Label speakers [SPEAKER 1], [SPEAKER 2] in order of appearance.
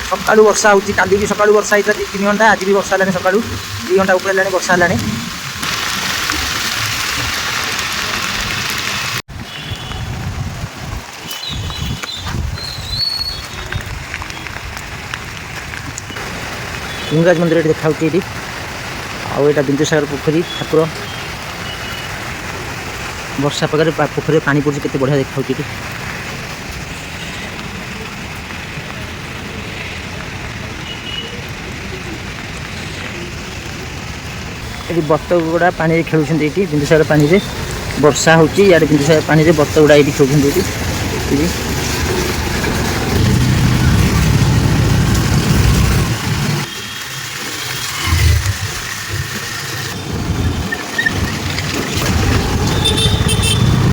[SPEAKER 1] सका वर्षा होती काली भी सका वर्षा होता 2-3 घंटा आज भी वर्षा है सका 2 घंटा ऊपर है वर्षा है। लिंगराज मंदिर देखा ये आईटा बिंदुसागर पोखरी ठाकुर वर्षा पाखे पोखरी पानी पड़े के बढ़िया देखा ये बतक गुड़ा पानी खेल बिंदुसागर पानी वर्षा होची बिंदुसागर पानी बतक गुड़ा ये खेल।